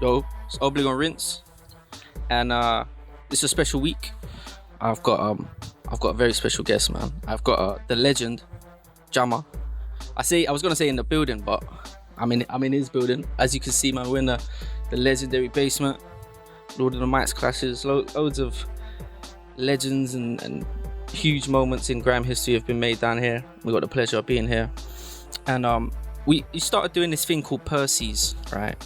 Yo, it's Oblig on Rinse, and it's a special week. I've got a very special guest, man. I've got the legend, Jammer. I was gonna say in the building, but I'm in his building. As you can see, man, we're in the legendary basement. Lord of the Mics clashes, loads of legends and huge moments in grime history have been made down here. We got the pleasure of being here, and we started doing this thing called PERCYS, right?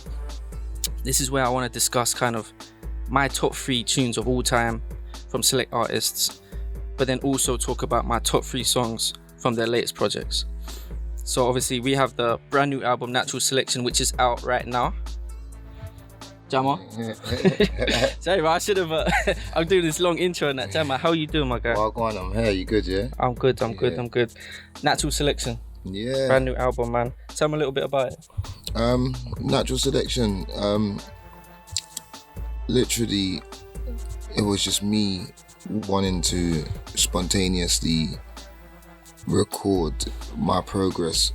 This is where I want to discuss kind of my top 3 tunes of all time from select artists, but then also talk about my top 3 songs from their latest projects. So obviously we have the brand new album Natural Selection, which is out right now. Jammer. Sorry, man, I should have. I'm doing this long intro and that. Jammer, how are you doing, my guy? Well, go on, I'm here. You good, yeah? I'm good. Natural Selection. Yeah. Brand new album, man. Tell me a little bit about it. Natural Selection. Literally, it was just me wanting to spontaneously record my progress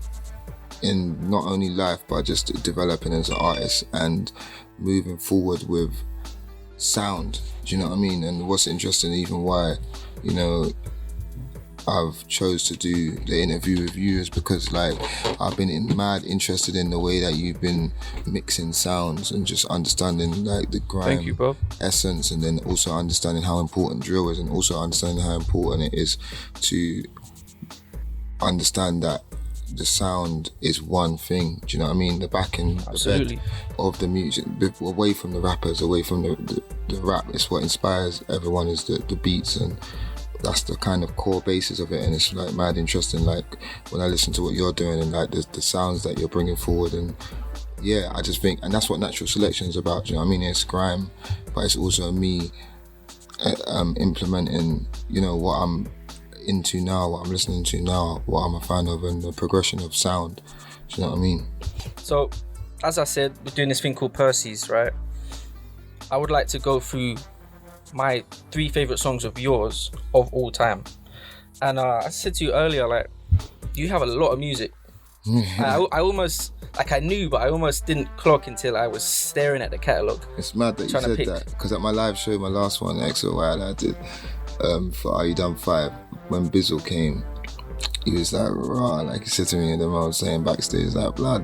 in not only life but just developing as an artist and moving forward with sound. Do you know what I mean? And what's interesting, even why, you know, I've chose to do the interview with you is because, like, I've been mad interested in the way that you've been mixing sounds and just understanding, like, the grime Thank you, bro. essence, and then also understanding how important drill is, and also understanding how important it is to understand that the sound is one thing. Do you know what I mean? The backing, the bed of the music, away from the rappers, away from the rap. It's what inspires everyone, is the beats, and that's the kind of core basis of it. And it's like mad interesting, like when I listen to what you're doing and like the sounds that you're bringing forward. And yeah, I just think, and that's what Natural Selection is about. Do you know what I mean? It's grime, but it's also me implementing, you know, what I'm into now, what I'm listening to now, what I'm a fan of, and the progression of sound. Do you know what I mean? So, as I said, we're doing this thing called PERCYS, right? I would like to go through my 3 favorite songs of yours of all time. And I said to you earlier, like, you have a lot of music. I almost, like, I knew, but I almost didn't clock until I was staring at the catalogue. It's mad that you said that, because at my live show, my last one, XOY, I did for Are You Done 5, when Bizzle came, he was like, raw, like he said to me, and then I was saying backstage, like, blood,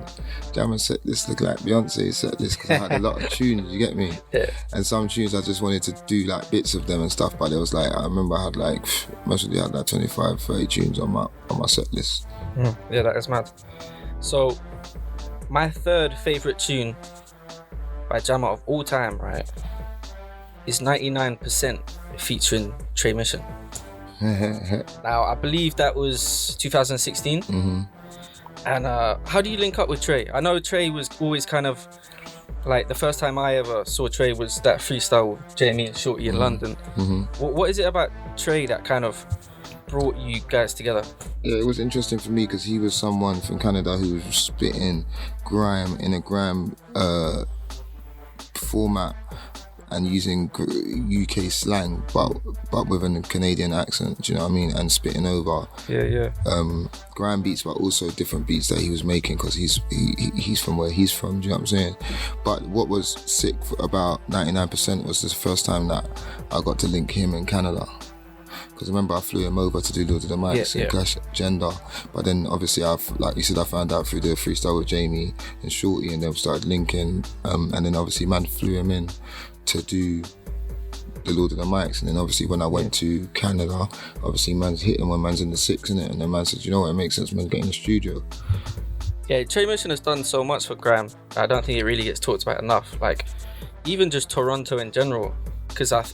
Jammer set this look like Beyonce set this, because I had a lot of tunes, you get me? Yeah. And some tunes I just wanted to do like bits of them and stuff, but it was like, I remember I had like, mostly had like 25, 30 tunes on my set list. Yeah, that is mad. So, my 3rd favourite tune by Jammer of all time, right, is 99% featuring Trey Mission. Now, I believe that was 2016. Mm-hmm. And how do you link up with Trey? I know Trey was always kind of like, the first time I ever saw Trey was that freestyle with Jamie and Shorty in London. Mm-hmm. What is it about Trey that kind of brought you guys together? Yeah, it was interesting for me because he was someone from Canada who was spitting grime in a grime format and using UK slang, but with a Canadian accent. Do you know what I mean? And spitting over grime beats, but also different beats that he was making, because he's from where he's from. Do you know what I'm saying? But what was sick about 99% was the first time that I got to link him in Canada. Because remember, I flew him over to do Lord of the Mics and Clash Gender. But then obviously, like you said, I found out through the freestyle with Jamie and Shorty, and then we started linking. And then obviously, man flew him in to do the Lord of the Mics. And then obviously, when I went to Canada, obviously, man's hitting when man's in the 6, innit? And then man said, you know what, it makes sense, man, get in the studio. Yeah, Trey Mission has done so much for grime. I don't think it really gets talked about enough. Like, even just Toronto in general, because I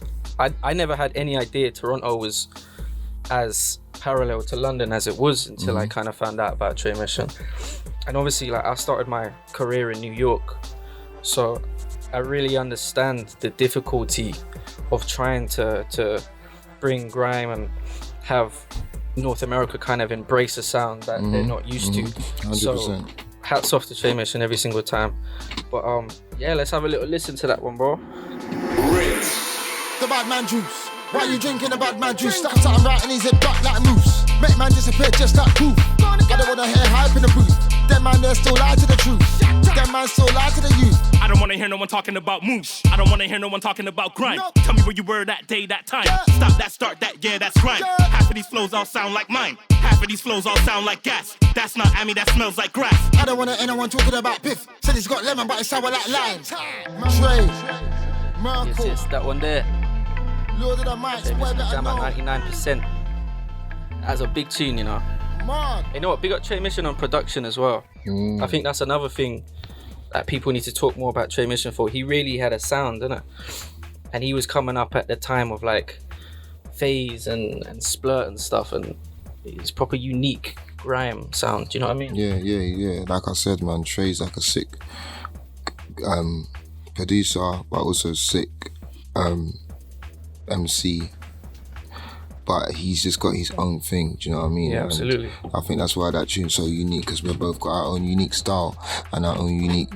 never had any idea Toronto was as parallel to London as it was until I kind of found out about Trey Mission. And obviously, like, I started my career in New York, so I really understand the difficulty of trying to bring grime and have North America kind of embrace a sound that they're not used to. 100%. So hats off to Trey Mission every single time. But yeah, let's have a little listen to that one, bro. The bad man juice. Why you drinking the bad man juice? Start something right and he's a duck like a moose. Make man disappear just like poof. I don't wanna hear hype in the booth. Them man, they still lie to the truth. Them man still lie to the youth. I don't wanna hear no one talking about moosh. I don't wanna hear no one talking about grind. No. Tell me where you were that day, that time. Yeah. Stop that, start that, yeah, that's crime. Yeah. Half of these flows all sound like mine. Half of these flows all sound like gas. That's not Amy, that smells like grass. I don't want anyone talking about Biff. Said he's got lemon, but it's sour like lime. Trey, Murkle, Yes, that one there. Lord of the Mics, Trey boy, Mission better Jam at know. 99%. That's a big tune, you know. Man, You know what? Big up Trey Mission on production as well. I think that's another thing that people need to talk more about Trey Mission for. He really had a sound, didn't it? And he was coming up at the time of like Phase and Splurt and stuff, and it's proper unique grime sound. Do you know what I mean? Yeah. Like I said, man, Trey's like a sick producer, but also sick MC. But he's just got his own thing, do you know what I mean? Yeah, And absolutely. I think that's why that tune's so unique, because we've both got our own unique style and our own unique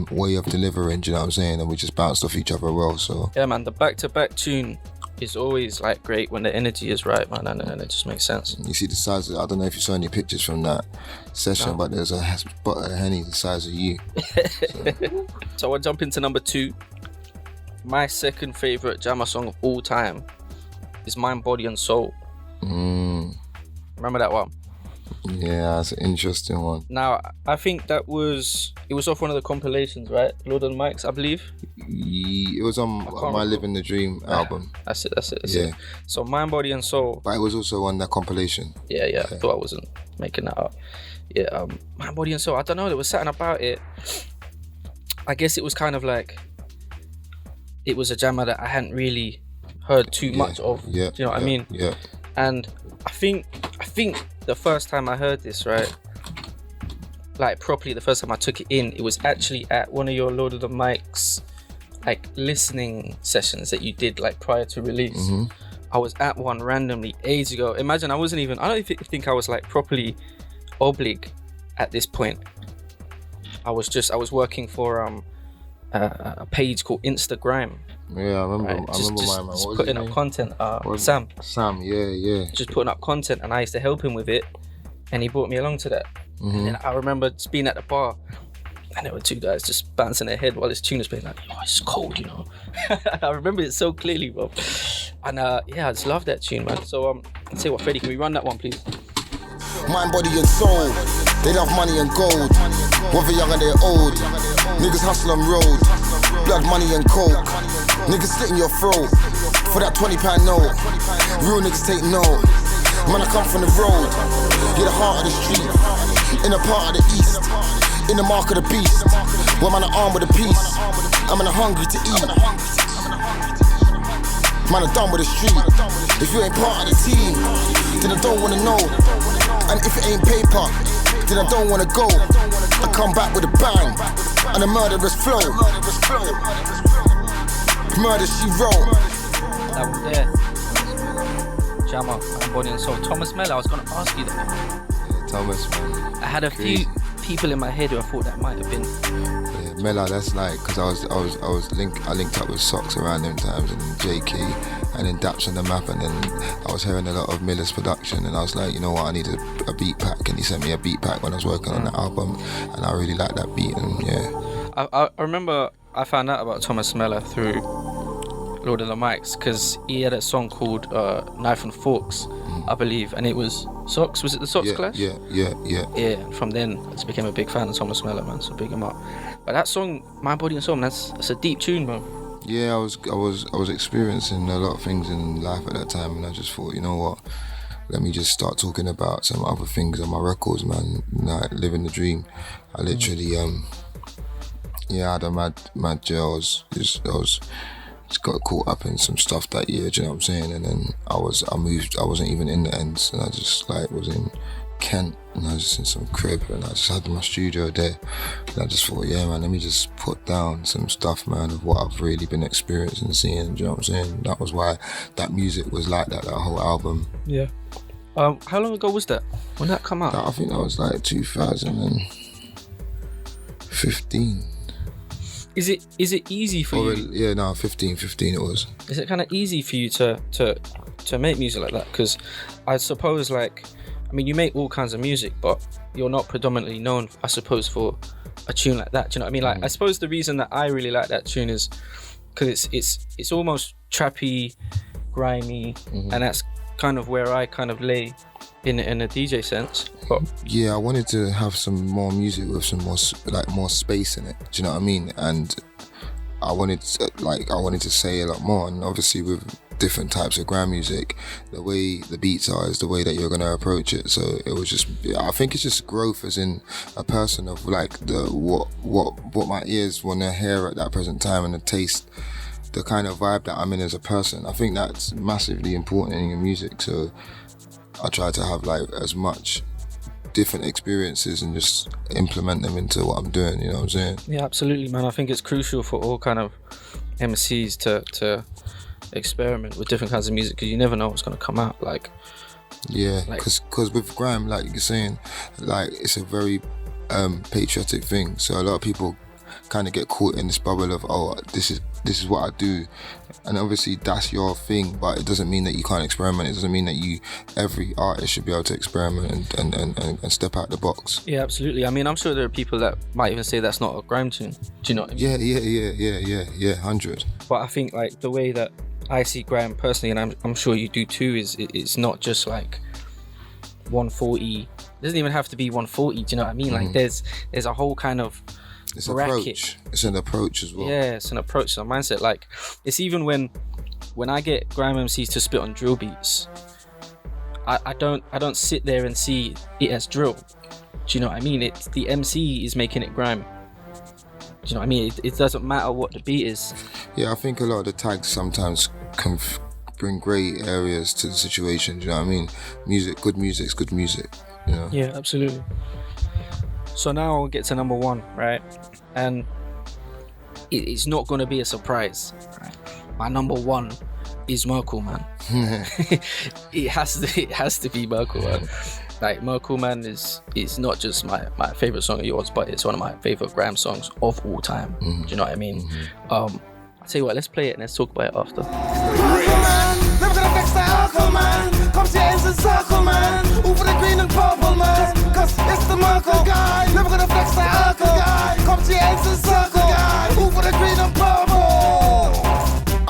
way of delivering, do you know what I'm saying? And we just bounced off each other well, so. Yeah, man. The back-to-back tune is always like great when the energy is right, man, and it just makes sense. You see the size of, I don't know if you saw any pictures from that session, but there's a bottle of Henny the size of you. So I'll jump into number 2. My second favorite Jammer song of all time is Mind, Body and Soul. Remember that one? Yeah, that's an interesting one. Now, I think it was off one of the compilations, right? Lord of the Mics, I believe. It was on my remember. Living the Dream album. That's it. Yeah. So Mind, Body and Soul. But it was also on that compilation. Yeah. I thought I wasn't making that up. Yeah, Mind, Body and Soul. I don't know, there was something about it. I guess it was kind of like, it was a jammer that I hadn't really heard too much of. Yeah. Do you know what I mean? Yeah. And I think the first time I heard this, right, like properly, the first time I took it in, it was actually at one of your Lord of the Mics like listening sessions that you did like prior to release. I was at one randomly ages ago. Imagine I don't even think I was like properly Oblig at this point. I was working for a page called Instagram. Yeah, I remember. Right? I remember my man. Just What was putting his up name? content. Sam. Sam. Yeah. Just putting up content, and I used to help him with it, and he brought me along to that. And then I remember just being at the bar, and there were two guys just bouncing their head while this tune was playing, like, oh, it's cold, you know. I remember it so clearly, bro. And yeah, I just love that tune, man. So let's say what, Freddie, can we run that one, please? mind, body and soul. They love money and gold. Whether young or they're old. Niggas hustle on road. Blood, money and coke. Niggas slit in your throat for that £20 note. Real niggas take note. Man, I come from the road. You're the heart of the street. In the part of the east. In the mark of the beast. Where man are armed with a piece. I'm in a hungry to eat. Man, I'm done with the street. If you ain't part of the team, then I don't wanna know. And if it ain't paper, then I don't wanna go. I come back with a bang and a murderous flow. Murder she wrote. That one there. Jammer, Mind, Body and Soul. Thomas Mellor, I was gonna ask you that. Yeah, Thomas, man. I had a few people in my head who I thought that might have been. Yeah, Mella, that's like, cause I linked up with Socks around them times, and JK, and then Daps on the map, and then I was hearing a lot of Miller's production, and I was like, you know what, I need a beat pack, and he sent me a beat pack when I was working on the album, and I really liked that beat, and yeah. I remember I found out about Thomas Mellor through Lord of the Mics, because he had a song called Knife and Forks, I believe, and it was Socks. Was it the Socks Clash? Yeah. Yeah, and from then I just became a big fan of Thomas Mellor, man, so big him up. But that song, Mind, Body and Soul, man, that's a deep tune, bro. Yeah, I was experiencing a lot of things in life at that time, and I just thought, you know what, let me just start talking about some other things on my records, man. Like living the dream. I literally I had a mad year. I just got caught up in some stuff that year, do you know what I'm saying? And then I moved, I wasn't even in the ends, and I just like was in Kent, and I was just in some crib, and I just had my studio there, and I just thought, yeah man, let me just put down some stuff, man, of what I've really been experiencing and seeing, do you know what I'm saying? That was why that music was like that whole album. Yeah. How long ago was that? When did that come out? I think that was like 2015. Is it easy for you? Yeah, no, 15 it was. Is it kind of easy for you to make music like that? Because I suppose like I mean, you make all kinds of music, but you're not predominantly known, I suppose, for a tune like that. Do you know what I mean? Like, I suppose the reason that I really like that tune is because it's almost trappy, grimy, and that's kind of where I kind of lay in a DJ sense. But yeah, I wanted to have some more music with some more space in it. Do you know what I mean? And I wanted to say a lot more. And obviously with different types of grime music, the way the beats are is the way that you're going to approach it. So it was just, I think it's just growth as in a person of like what my ears want to hear at that present time, and the taste, the kind of vibe that I'm in as a person. I think that's massively important in your music. So I try to have like as much different experiences and just implement them into what I'm doing, you know what I'm saying? Yeah, absolutely, man. I think it's crucial for all kind of MCs to experiment with different kinds of music, because you never know what's going to come out. Like, yeah, because with grime, like you're saying, like it's a very patriotic thing. So a lot of people kind of get caught in this bubble of, oh, this is what I do, and obviously that's your thing, but it doesn't mean that you can't experiment. It doesn't mean that every artist should be able to experiment and step out the box. Yeah, absolutely. I mean, I'm sure there are people that might even say that's not a grime tune. Do you know what I mean? Yeah, 100. But I think like the way that I see grime personally, and I'm sure you do too, is it's not just like 140. It doesn't even have to be 140. Do you know what I mean? Like there's a whole kind of it's bracket. Approach. It's an approach as well. Yeah, it's an approach, it's a mindset. Like, it's even when I get grime MCs to spit on drill beats, I don't sit there and see it as drill. Do you know what I mean? It's the MC is making it grime. Do you know what I mean? It doesn't matter what the beat is. Yeah, I think a lot of the tags sometimes can bring grey areas to the situation. Do you know what I mean? Good music's good music. You know? Yeah, absolutely. So now we'll get to number one, right? And it's not going to be a surprise, right? My number one is Murkle, man. it has to be Murkle, man. Like, Murkle, man, is not just my favorite song of yours, but it's one of my favorite grime songs of all time. Do you know what I mean? I'll tell you what, let's play it and let's talk about it after. Murkle, man, never gonna fix that Murkle, man. Come to your ends and circle, man. All for the green and purple, man. Cause it's the Murkle guy. Never gonna flex that Murkle guy. Come to your ends and circle, guy. All for the green and purple.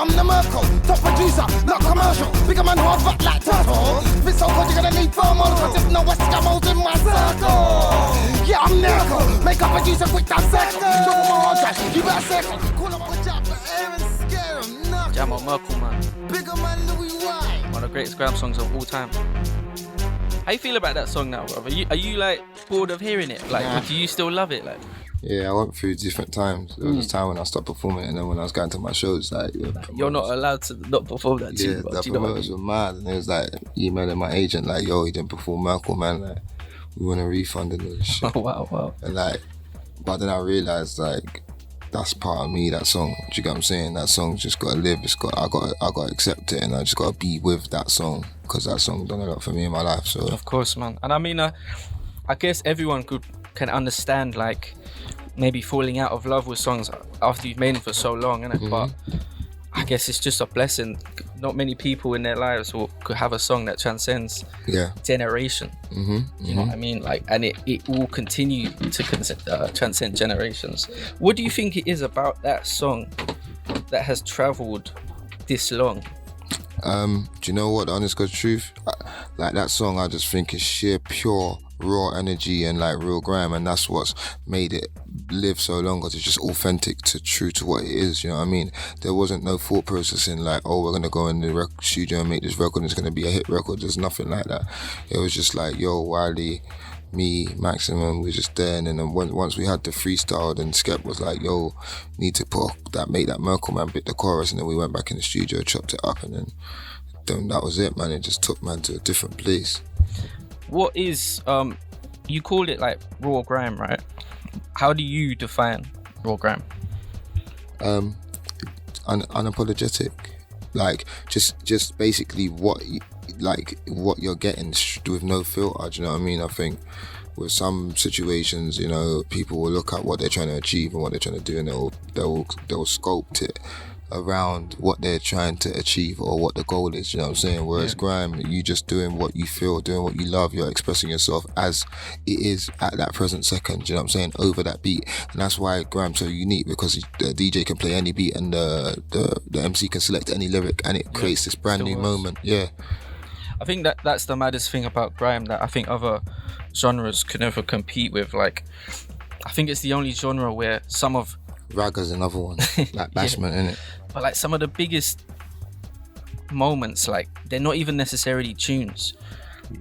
I'm the Murkle, top producer, not commercial. Bigger man, hard but like turtle. If it's so cold, you're gonna need thermal. Cause if no West Gamo's in my circle. Yeah, I'm Murkle, makeup producer, quick down circle. Show them my hard track, you better circle. Call up with Jab, air and scare him. Jam on Murkle, man. Bigger man, Louis White. One of the greatest grime songs of all time. How you feel about that song now, bro? Are you like bored of hearing it? Like, do you still love it? Like, yeah, I went through different times. There was a time when I stopped performing, and then when I was going to my shows, like you're not allowed to not perform that tune. Yeah, bro. the promoters were mad, and it was like emailing my agent, like, "Yo, he didn't perform Murkle, man. Like, we want a refund and all this shit." Oh wow. And like, but then I realized like that's part of me. That song, do you get what I'm saying? That song's just gotta live. I gotta accept it, and I just gotta be with that song, because that song done a lot for me in my life. So of course, man. And I mean, I guess everyone can understand like maybe falling out of love with songs after you've made them for so long, innit? But I guess it's just a blessing. Not many people in their lives could have a song that transcends generation. You know what I mean? Like, and it will continue to transcend generations. What do you think it is about that song that has traveled this long? Do you know what? The honest God's truth, like that song, I just think is sheer pure raw energy and like real grime, and that's what's made it live so long, because it's just authentic to true to what it is. You know what I mean? There wasn't no thought process in like, oh, we're gonna go in the studio and make this record and it's gonna be a hit record. There's nothing like that. It was just like, yo, Wiley, me, Maximum, we just there, and then once we had the freestyle, then Skep was like, yo, need to make that Murkle man bit the chorus, and then we went back in the studio, chopped it up, and then that was it, man. It just took man to a different place. What is you called it like raw grime, right? How do you define raw grime? Unapologetic, like just basically what you're getting with no filter. Do you know what I mean? I think with some situations, you know, people will look at what they're trying to achieve and what they're trying to do, and they'll sculpt it around what they're trying to achieve or what the goal is, you know what I'm saying? Whereas grime, you just doing what you feel, doing what you love, you're expressing yourself as it is at that present second, you know what I'm saying, over that beat. And that's why grime's so unique, because the DJ can play any beat and the MC can select any lyric and it creates this brand new moment. I think that's the maddest thing about grime that I think other genres could never compete with. Like, I think it's the only genre where some of Ragga's another one, like Bashment, innit? But like some of the biggest moments, like they're not even necessarily tunes.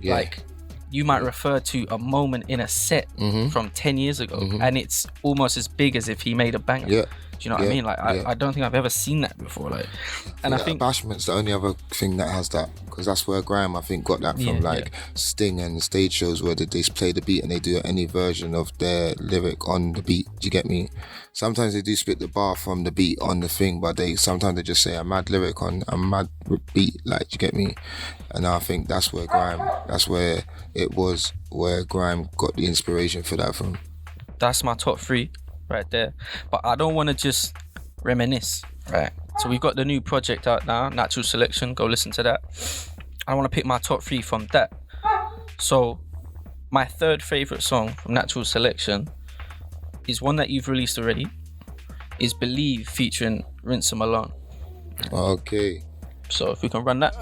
Like you might refer to a moment in a set from 10 years ago and it's almost as big as if he made a banger. Do you know what I mean? Like I don't think I've ever seen that before. Like, and I think Bashment's the only other thing that has that, because that's where grime I think got that from, Sting and stage shows where they play the beat and they do any version of their lyric on the beat. Do you get me? Sometimes they do split the bar from the beat on the thing, but sometimes they just say a mad lyric on a mad beat. Like, do you get me? And I think that's where grime got the inspiration for that from. That's my top 3 right there. But I don't want to just reminisce, right? So we've got the new project out now, Natural Selection. Go listen to that. I want to pick my top 3 from that. So my third favourite song from Natural Selection is one that you've released already. Is Believe featuring Rinse and Tempa. Okay. So if we can run that.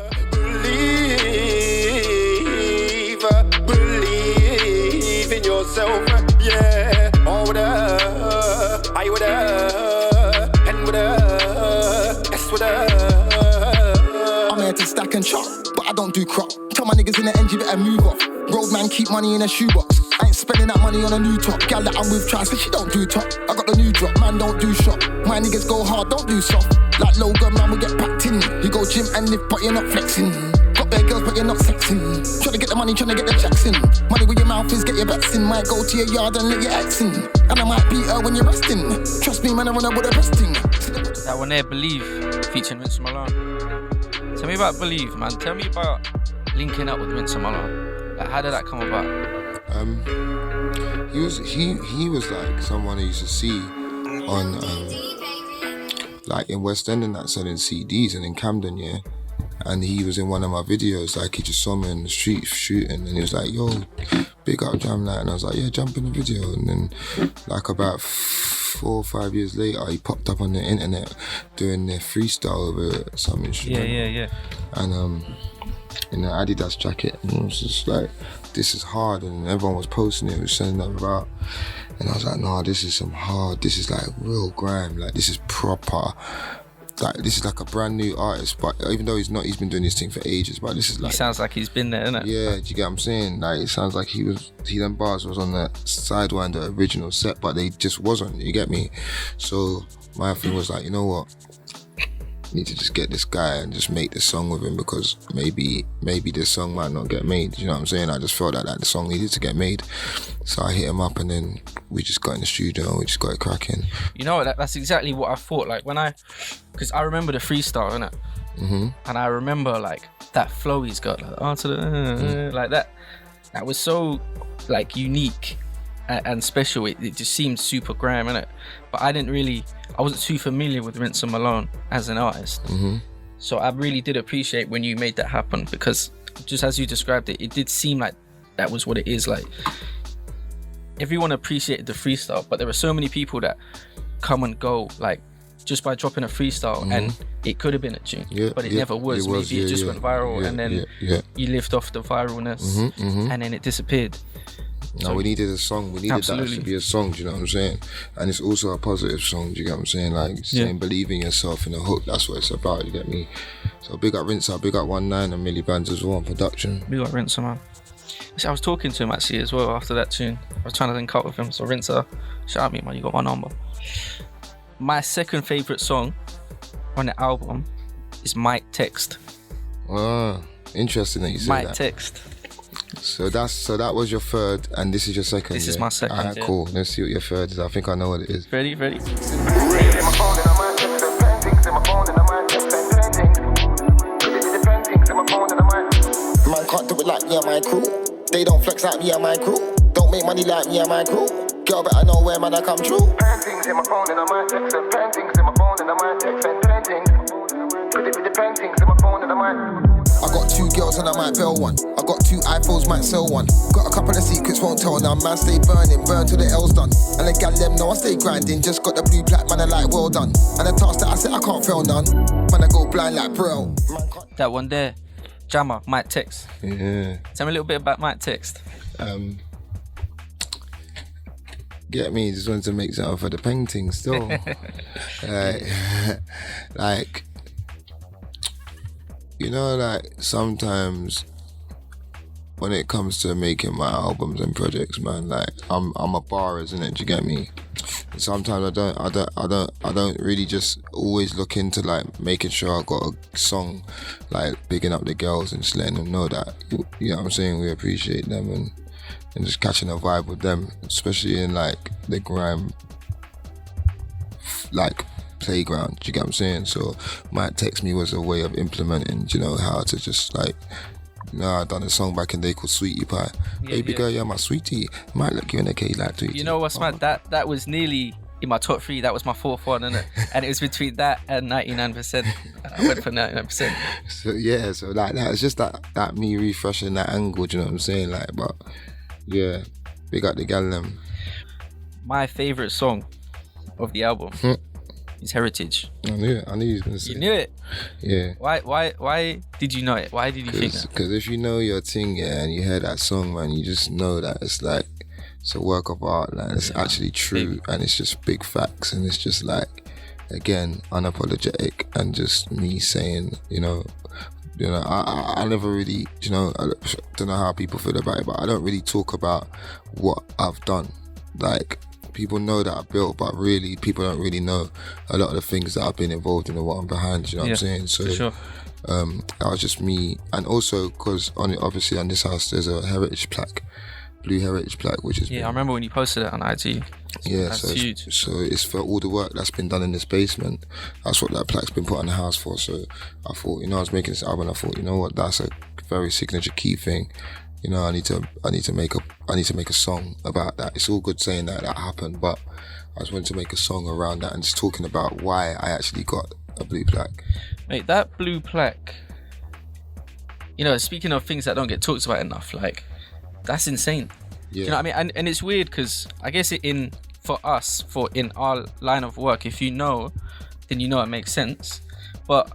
Believe in yourself, yeah. All with her, I with her, and with her, S with her. I'm here to stack and chop, but I don't do crop. Tell my niggas in the NG better move off. Roadman keep money in a shoebox. I ain't spending that money on a new top. Gal that I'm with tries, but she don't do top. I got the new drop, man don't do shop. My niggas go hard, don't do soft. Like Logan, man, we get packed in. You go gym and lift, but you're not flexing. Got bare girls, but you're not sexing. Trying to get the money, trying to get the checks in. Money with your mouth is get your bets in. Might go to your yard and let your ex in. And I might beat her when you're resting. Trust me, man, I run up with the best thing. That one there, Believe, featuring Rinse and Tempa. Tell me about Believe, man. Tell me about linking up with Rinse and Tempa. Like, how did that come about? He was like someone I used to see on like in West End and that, selling CDs, and in Camden, and he was in one of my videos. Like, he just saw me in the street shooting and he was like, yo, big up Jam Night. And I was like, yeah, jump in the video. And then like about 4 or 5 years later, he popped up on the internet doing their freestyle over some instrument. And in an Adidas jacket, and it was just like, this is hard, and everyone was posting it, was sending that out, and I was like, nah, this is some hard, this is like real grime, like this is proper, like this is like a brand new artist, but even though he's been doing this thing for ages, but this is like, he sounds like he's been there, innit? Yeah, do you get what I'm saying? Like, it sounds like them bars was on the Sidewind, the original set, but they just wasn't, you get me? So my thing was like, you know what? Need to just get this guy and just make this song with him, because maybe this song might not get made. You know what I'm saying? I just felt like the song needed to get made, so I hit him up, and then we just got in the studio and we just got it cracking. You know, that's exactly what I thought. Like because I remember the freestyle, innit? And I remember like that flow he's got, like like that. That was so like unique and special. It just seemed super grime, innit? But I wasn't too familiar with Rinse and Tempa as an artist. So I really did appreciate when you made that happen, because just as you described it, it did seem like that was what it is. Like, everyone appreciated the freestyle, but there are so many people that come and go, like, just by dropping a freestyle, and it could have been a tune, but it never was. Maybe it just went viral, and then you lived off the viralness, and then it disappeared. No, we needed a song. We needed that to be a song, do you know what I'm saying? And it's also a positive song, do you get what I'm saying? Like, saying believe in yourself in the hook, that's what it's about, you get me? So big up Rinse, big up 19 and Millie Bands as well on production. Big up Rinse, man. I was talking to him actually as well after that tune. I was trying to link up with him, so Rinse, shout out me, man, you got my number. My second favourite song on the album is Might Text. Ah, interesting that you said Might that. Text. So that was your third, and this is your second. This is my second. Alright, cool. Let's see what your third is. I think I know what it is. Ready? Man can't do it like me and my crew. They don't flex like me and my crew. Don't make money like me and my crew. Girl better know where man I come true. Paintings in my phone and I might text and paintings in my phone and I might text and paintings. paintings in my phone and I got 2 girls and I might bail one. I got 2 iPhones, might sell one. Got a couple of secrets, won't tell now. Man, stay burning, burn till the L's done. And the gal them know I stay grinding. Just got the blue plaque, man, I like well done. And the task that I said I can't fail none. Man, I go blind like bro. That one there, Jammer, Mike Text. Yeah. Tell me a little bit about Mike Text. Get me, just wanted to make something for the painting still. like, you know, like sometimes when it comes to making my albums and projects, man, like I'm a bar, isn't it? Do you get me? Sometimes I don't really just always look into like making sure I got a song like bigging up the girls and just letting them know that, you know what I'm saying, we appreciate them and just catching a vibe with them, especially in like the grime like playground. Do you get what I'm saying? So Mike Text Me was a way of implementing, you know, how to just like, you know, I done a song back in the day called Sweetie Pie. Baby girl, you're my sweetie. Might look you in the cake like tweety. You know what's mad? That was nearly in my top 3. That was my 4th one, innit? And it was between that and 99%. I went for 99%. So yeah, so like that, it's just that me refreshing that angle. Do you know what I'm saying? Like, but yeah, big up the gal them. My favourite song of the album is Heritage. I knew it. I knew you was gonna say. You knew it? Yeah. Why did you know it? Why did you think that? Because if you know your thing, yeah, and you hear that song, man, you just know that it's like, it's a work of art, like it's actually true, and it's just big facts, and it's just like, again, unapologetic, and just me saying, you know, I never really, you know, I don't know how people feel about it, but I don't really talk about what I've done. Like, people know that I built, but really, people don't really know a lot of the things that I've been involved in and what I'm behind, you know what I'm saying? So, for sure. That was just me. And also, because obviously on this house, there's a heritage plaque, blue heritage plaque, which is... Yeah, I remember when you posted it on IG. Yeah, that's so huge. So it's for all the work that's been done in this basement. That's what that plaque's been put on the house for. So I thought, you know, I was making this album, I thought, you know what, that's a very signature key thing. You know, I need to make a song about that. It's all good saying that happened, but I just wanted to make a song around that and just talking about why I actually got a blue plaque. Mate, that blue plaque, you know, speaking of things that don't get talked about enough, like, that's insane. Yeah. You know what I mean? And it's weird because I guess in our line of work, if you know, then you know it makes sense. But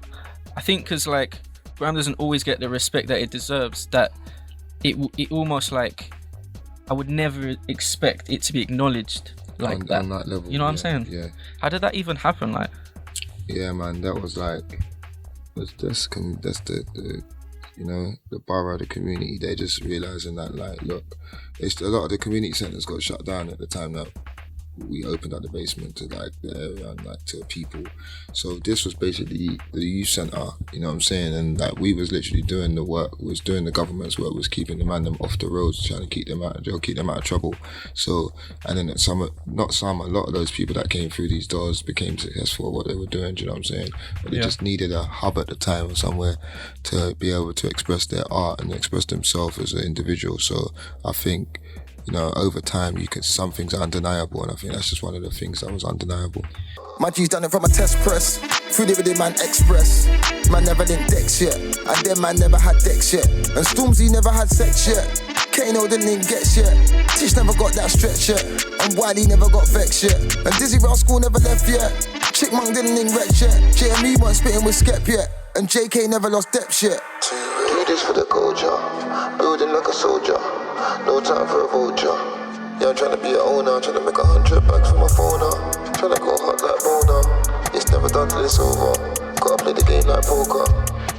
I think because like grime doesn't always get the respect that it deserves, that it almost like I would never expect it to be acknowledged like that. On that level, you know what I'm saying? Yeah. How did that even happen? Like, yeah, man, that was like, that's the you know, the borough, the community, they're just realising that, like, look, it's a lot of the community centres got shut down at the time that we opened up the basement to like the area and like to people. So this was basically the youth centre, you know what I'm saying? And like we was literally doing the work, was doing the government's work, was keeping the man them off the roads, trying to keep them out of jail, keep them out of trouble. So, and then a lot of those people that came through these doors became successful at what they were doing, do you know what I'm saying? But they just needed a hub at the time or somewhere to be able to express their art and express themselves as an individual. So I think, you know, over time, some things are undeniable, and I think that's just one of the things that was undeniable. My G's done it from a test press, through the with man express. Man never linked decks yet, and then man never had decks yet. And Stormzy never had sex yet. Kano didn't link gets yet. Tish never got that stretch yet. And Wiley never got vexed yet. And Dizzy round school never left yet. Chick Monk didn't link wreck yet. JME weren't spitting with Skep yet. And JK never lost depth yet. Do this for the culture, building like a soldier. No time for a vulture. Yeah, I'm trying to be an owner, trying to make 100 bags for my phone now. Trying to go hot like Bona. It's never done till it's over. Gotta play the game like poker.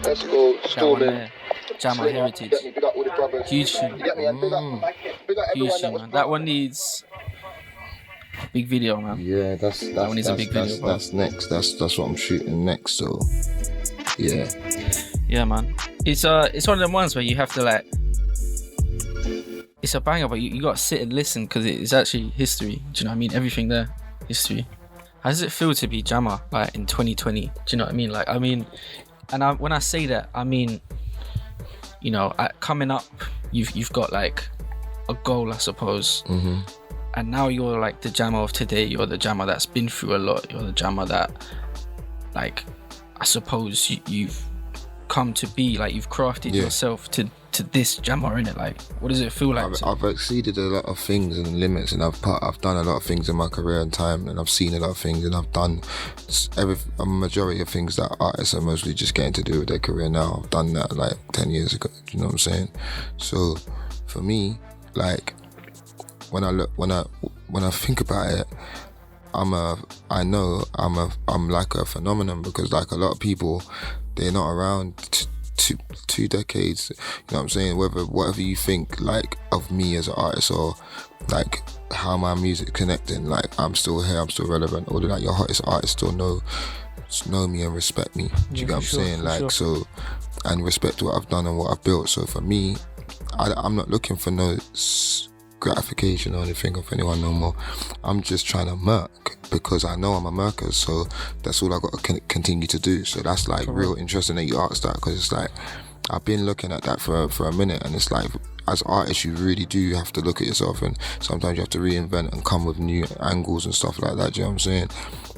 Let's go, storming. Jammer Heritage. Huge tune. Huge tune, man. That one needs a big video, man. Yeah, that one needs a big video. That's next. That's what I'm shooting next. So, yeah. Yeah, man. It's one of them ones where you have to like. It's a banger, but you gotta sit and listen because it's actually history. Do you know what I mean? Everything there, history. How does it feel to be Jammer like in 2020? Do you know what I mean? Like, I mean, and when I say that, I mean, you know, coming up, you've got like a goal, I suppose. Mm-hmm. And now you're like the Jammer of today. You're the Jammer that's been through a lot. You're the Jammer that, like, I suppose come to be? Like, you've crafted yourself to this jammer, innit? Like, what does it feel like? I've exceeded a lot of things and limits, and I've done a lot of things in my career and time, and I've seen a lot of things, and I've done a majority of things that artists are mostly just getting to do with their career now. I've done that like 10 years ago. Do you know what I'm saying? So for me, like, when I think about it, I'm like a phenomenon, because like a lot of people, they're not around two decades. You know what I'm saying? Whatever you think like of me as an artist, or like how my music connecting, like I'm still here, I'm still relevant. Or like your hottest artists still know me and respect me. Do you get what I'm saying? Like, so, and respect what I've done and what I've built. So for me, I'm not looking for no gratification or anything of anyone no more. I'm just trying to murk, because I know I'm a murker, so that's all I got to continue to do. So that's like real interesting that you asked that, because it's like I've been looking at that for a minute, and it's like, as artists, you really do have to look at yourself, and sometimes you have to reinvent and come with new angles and stuff like that. Do you know what I'm saying?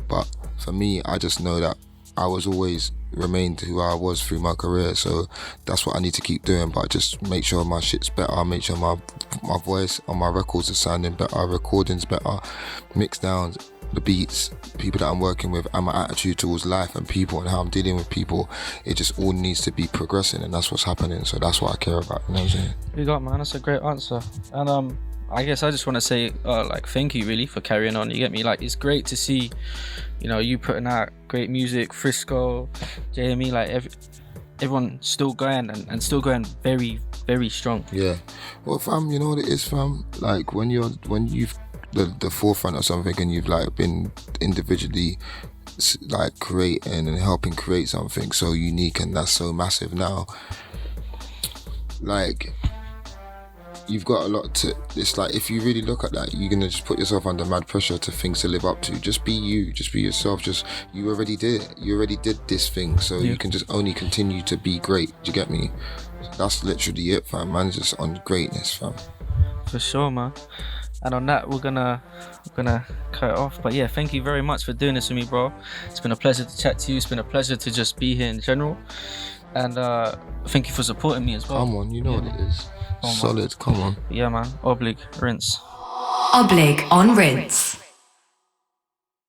But for me, I just know that I was always remained who I was through my career, so that's what I need to keep doing. But just make sure my shit's better, make sure my voice on my records is sounding better, recordings better, mix downs, the beats, people that I'm working with, and my attitude towards life and people and how I'm dealing with people. It just all needs to be progressing, and that's what's happening. So that's what I care about. You know what I'm saying? You got, man. That's a great answer. And I guess I just want to say like, thank you really for carrying on. You get me? Like, it's great to see, you know, you putting out great music, Frisco, JME, like everyone still going and still going very, very strong. Yeah. Well, fam, you know what it is, fam? Like, when you've the forefront of something, and you've like been individually like creating and helping create something so unique and that's so massive now, like, you've got a lot to, it's like, if you really look at that, you're gonna just put yourself under mad pressure to things to live up to. Just be you, just be yourself, you already did it, you already did this thing, so you can just only continue to be great. Do you get me? So that's literally it, fam. Man, just on greatness, fam. For sure, man. And on that, we're gonna cut it off. But yeah, thank you very much for doing this with me, bro. It's been a pleasure to chat to you. It's been a pleasure to just be here in general. And thank you for supporting me as well. Come on, you know what it is. Solid, come on. Yeah, man. Oblig, Rinse. Oblig on Rinse.